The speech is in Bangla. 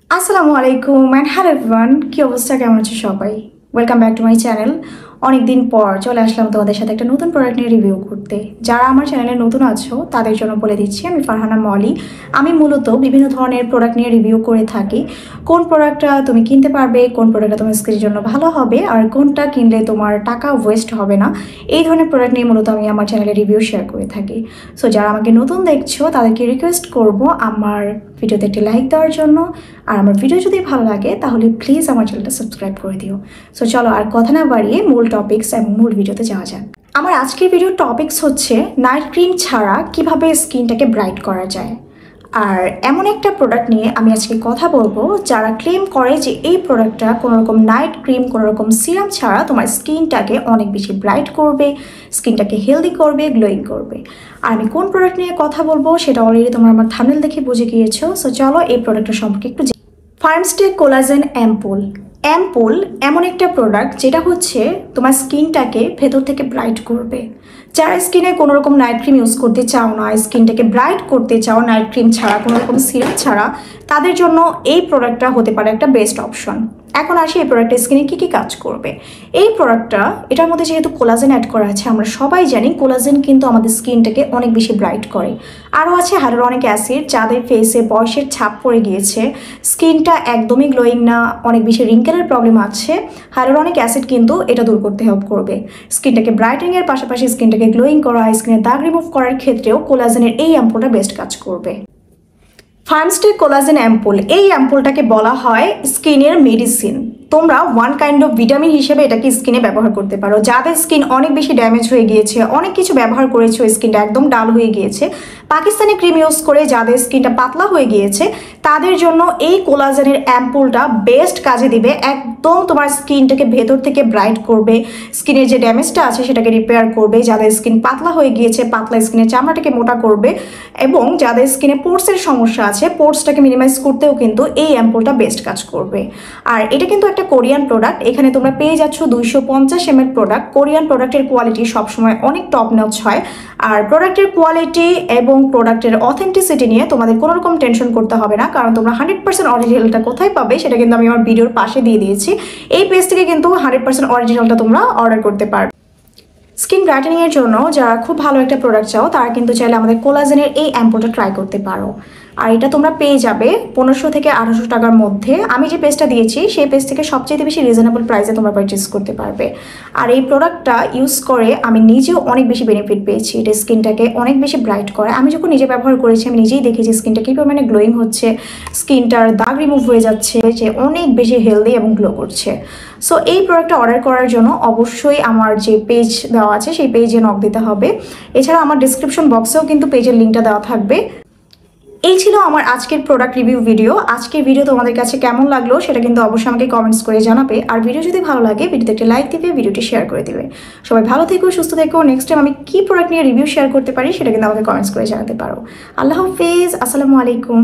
আসসালামু আলাইকুম অ্যান্ড হ্যালো এভরিওয়ান, কি অবস্থা, কেমন আছো সবাই? Welcome back to my channel. অনেক দিন পর চলে আসলাম তোমাদের সাথে একটা নতুন প্রোডাক্ট নিয়ে রিভিউ করতে। যারা আমার চ্যানেলে নতুন আছো তাদের জন্য বলে দিচ্ছি, আমি ফারহানা মলি। আমি মূলত বিভিন্ন ধরনের প্রোডাক্ট নিয়ে রিভিউ করে থাকি। কোন প্রোডাক্টটা তুমি কিনতে পারবে, কোন প্রোডাক্টটা তোমার স্কিনের জন্য ভালো হবে, আর কোনটা কিনলে তোমার টাকা ওয়েস্ট হবে না, এই ধরনের প্রোডাক্ট নিয়ে মূলত আমি আমার চ্যানেলে রিভিউ শেয়ার করে থাকি। সো যারা আমাকে নতুন দেখছো তাদেরকে রিকোয়েস্ট করব আমার ভিডিওতে একটি লাইক দেওয়ার জন্য। আর আমার ভিডিও যদি ভালো লাগে তাহলে প্লিজ আমার চ্যানেলটা সাবস্ক্রাইব করে দিও। সো চলো আর কথা না বাড়িয়ে মূল টপিকস এবং মূল ভিডিওতে যাওয়া যাক। আমার আজকের ভিডিওর টপিকস হচ্ছে নাইট ক্রিম ছাড়া কিভাবে স্কিনটাকে ব্রাইট করা যায়। আর এমন একটা প্রোডাক্ট নিয়ে আমি আজকে কথা বলবো যারা ক্লেম করে যে এই প্রোডাক্টটা কোনোরকম নাইট ক্রিম, কোনোরকম সিরাম ছাড়া তোমার স্কিনটাকে অনেক বেশি ব্রাইট করবে, স্কিনটাকে হেলদি করবে, গ্লোয়িং করবে। আর আমি কোন প্রোডাক্ট নিয়ে কথা বলবো সেটা অলরেডি তোমরা আমার থাম্বনেল দেখে বুঝে গিয়েছো। সো চলো এই প্রোডাক্টটা সম্পর্কে একটু ফার্মস্টে কোলাজেন অ্যাম্পুল। অ্যাম্পুল এমন একটা প্রোডাক্ট যেটা হচ্ছে তোমার স্কিনটাকে ভেতর থেকে ব্রাইট করবে। যারা স্কিনে কোনো রকম নাইট ক্রিম ইউজ করতে চাও না, স্কিনটাকে ব্রাইট করতে চাও নাইট ক্রিম ছাড়া, কোনো রকম সিরাম ছাড়া, তাদের জন্য এই প্রোডাক্টটা হতে পারে একটা বেস্ট অপশন। এখন আসি এই প্রোডাক্টটা স্কিনে কী কী কাজ করবে। এই প্রোডাক্টটা, এটার মধ্যে যেহেতু কোলাজেন অ্যাড করা আছে, আমরা সবাই জানি কোলাজেন কিন্তু আমাদের স্কিনটাকে অনেক বেশি ব্রাইট করে। আরও আছে হাইলুরনিক অ্যাসিড, যাদের ফেসে বয়সের ছাপ পড়ে গিয়েছে, স্কিনটা একদমই গ্লোয়িং না, অনেক বেশি রিঙ্কেলের প্রবলেম আছে, হাইলুরনিক অ্যাসিড কিন্তু এটা দূর করতে হেল্প করবে। স্কিনটাকে ব্রাইটেনিংয়ের পাশাপাশি স্কিনটাকে গ্লোয়িং করা, স্কিনের দাগ রিমুভ করার ক্ষেত্রেও কোলাজেনের এই অ্যাম্পুলটা বেস্ট কাজ করবে। ফার্মস্টে কোলাজেন অ্যাম্পুল, এই অ্যাম্পুলটাকে বলা হয় স্কিনের মেডিসিন। তোমরা ওয়ান কাইন্ড অফ ভিটামিন হিসেবে এটাকে স্কিনে ব্যবহার করতে পারো। যাদের স্কিন অনেক বেশি ড্যামেজ হয়ে গিয়েছে, অনেক কিছু ব্যবহার করেছো, স্কিনটা একদম ডাল হয়ে গিয়েছে, পাকিস্তানি ক্রিম ইউজ করে যাদের স্কিনটা পাতলা হয়ে গিয়েছে, তাদের জন্য এই কোলাজেনের অ্যাম্পুলটা বেস্ট কাজে দিবে। একদম তোমার স্কিনটাকে ভেতর থেকে ব্রাইট করবে, স্কিনের যে ড্যামেজটা আছে সেটাকে রিপেয়ার করবে। যাদের স্কিন পাতলা হয়ে গিয়েছে, পাতলা স্কিনের চামড়াটাকে মোটা করবে, এবং যাদের স্কিনে পোর্সের সমস্যা আছে, পোর্সটাকে মিনিমাইজ করতেও কিন্তু এই অ্যাম্পুলটা বেস্ট কাজ করবে। আর এটা কিন্তু একটা কোরিয়ান প্রোডাক্ট। এখানে তোমরা পেয়ে যাচ্ছ 250 ml প্রোডাক্ট। কোরিয়ান প্রোডাক্টের কোয়ালিটি সবসময় অনেক টপ নচ হয়। আর প্রোডাক্টের কোয়ালিটি এবং প্রোডাক্টের অথেন্টিসিটি নিয়ে তোমাদের কোনো রকম টেনশন করতে হবে না, কারণ তোমরা 100% অরিজিনালটা কোথায় পাবে সেটা কিন্তু আমি আমার ভিডিওর পাশে দিয়ে দিয়েছি। এই পেজ থেকে কিন্তু 100% অরিজিনালটা তোমরা অর্ডার করতে পারবে। স্কিন ব্রাইটেনিংয়ের জন্য যারা খুব ভালো একটা প্রোডাক্ট চাও তারা কিন্তু চাইলে আমাদের কোলাজেনের এই অ্যাম্পুলটা ট্রাই করতে পারো। আর এটা তোমরা পেয়ে যাবে 1500 থেকে 1800 টাকার মধ্যে। আমি যে পেজটা দিয়েছি সেই পেজ থেকে সবচেয়ে বেশি রিজনেবল প্রাইসে তোমরা পারচেস করতে পারবে। আর এই প্রোডাক্টটা ইউজ করে আমি নিজেও অনেক বেশি বেনিফিট পেয়েছি। এটা স্কিনটাকে অনেক বেশি ব্রাইট করে। আমি যখন নিজে ব্যবহার করেছি আমি নিজেই দেখেছি স্কিনটা কী পরিমাণে গ্লোয়িং হচ্ছে, স্কিনটার দাগ রিমুভ হয়ে যাচ্ছে, যে অনেক বেশি হেলদি এবং গ্লো করছে। সো এই প্রোডাক্টটা অর্ডার করার জন্য অবশ্যই আমার যে পেজ দেওয়া আছে সেই পেজে নক দিতে হবে। এছাড়া আমার ডিসক্রিপশন বক্সেও কিন্তু পেজের লিঙ্কটা দেওয়া থাকবে। এই ছিল আমার আজকের প্রোডাক্ট রিভিউ ভিডিও। আজকের ভিডিও তোমাদের কাছে কেমন লাগলো সেটা কিন্তু অবশ্যই আমাকে কমেন্টস করে জানাবে। আর ভিডিও যদি ভালো লাগে ভিডিওতে একটা লাইক দিবে, ভিডিওটি শেয়ার করে দিবে। সবাই ভালো থেকো, সুস্থ থেকো। নেক্সট টাইম আমি কী প্রোডাক্ট নিয়ে রিভিউ শেয়ার করতে পারি সেটা কিন্তু আমাকে কমেন্টস করে জানাতে পারো। আল্লাহ হাফেজ, আসসালামু আলাইকুম।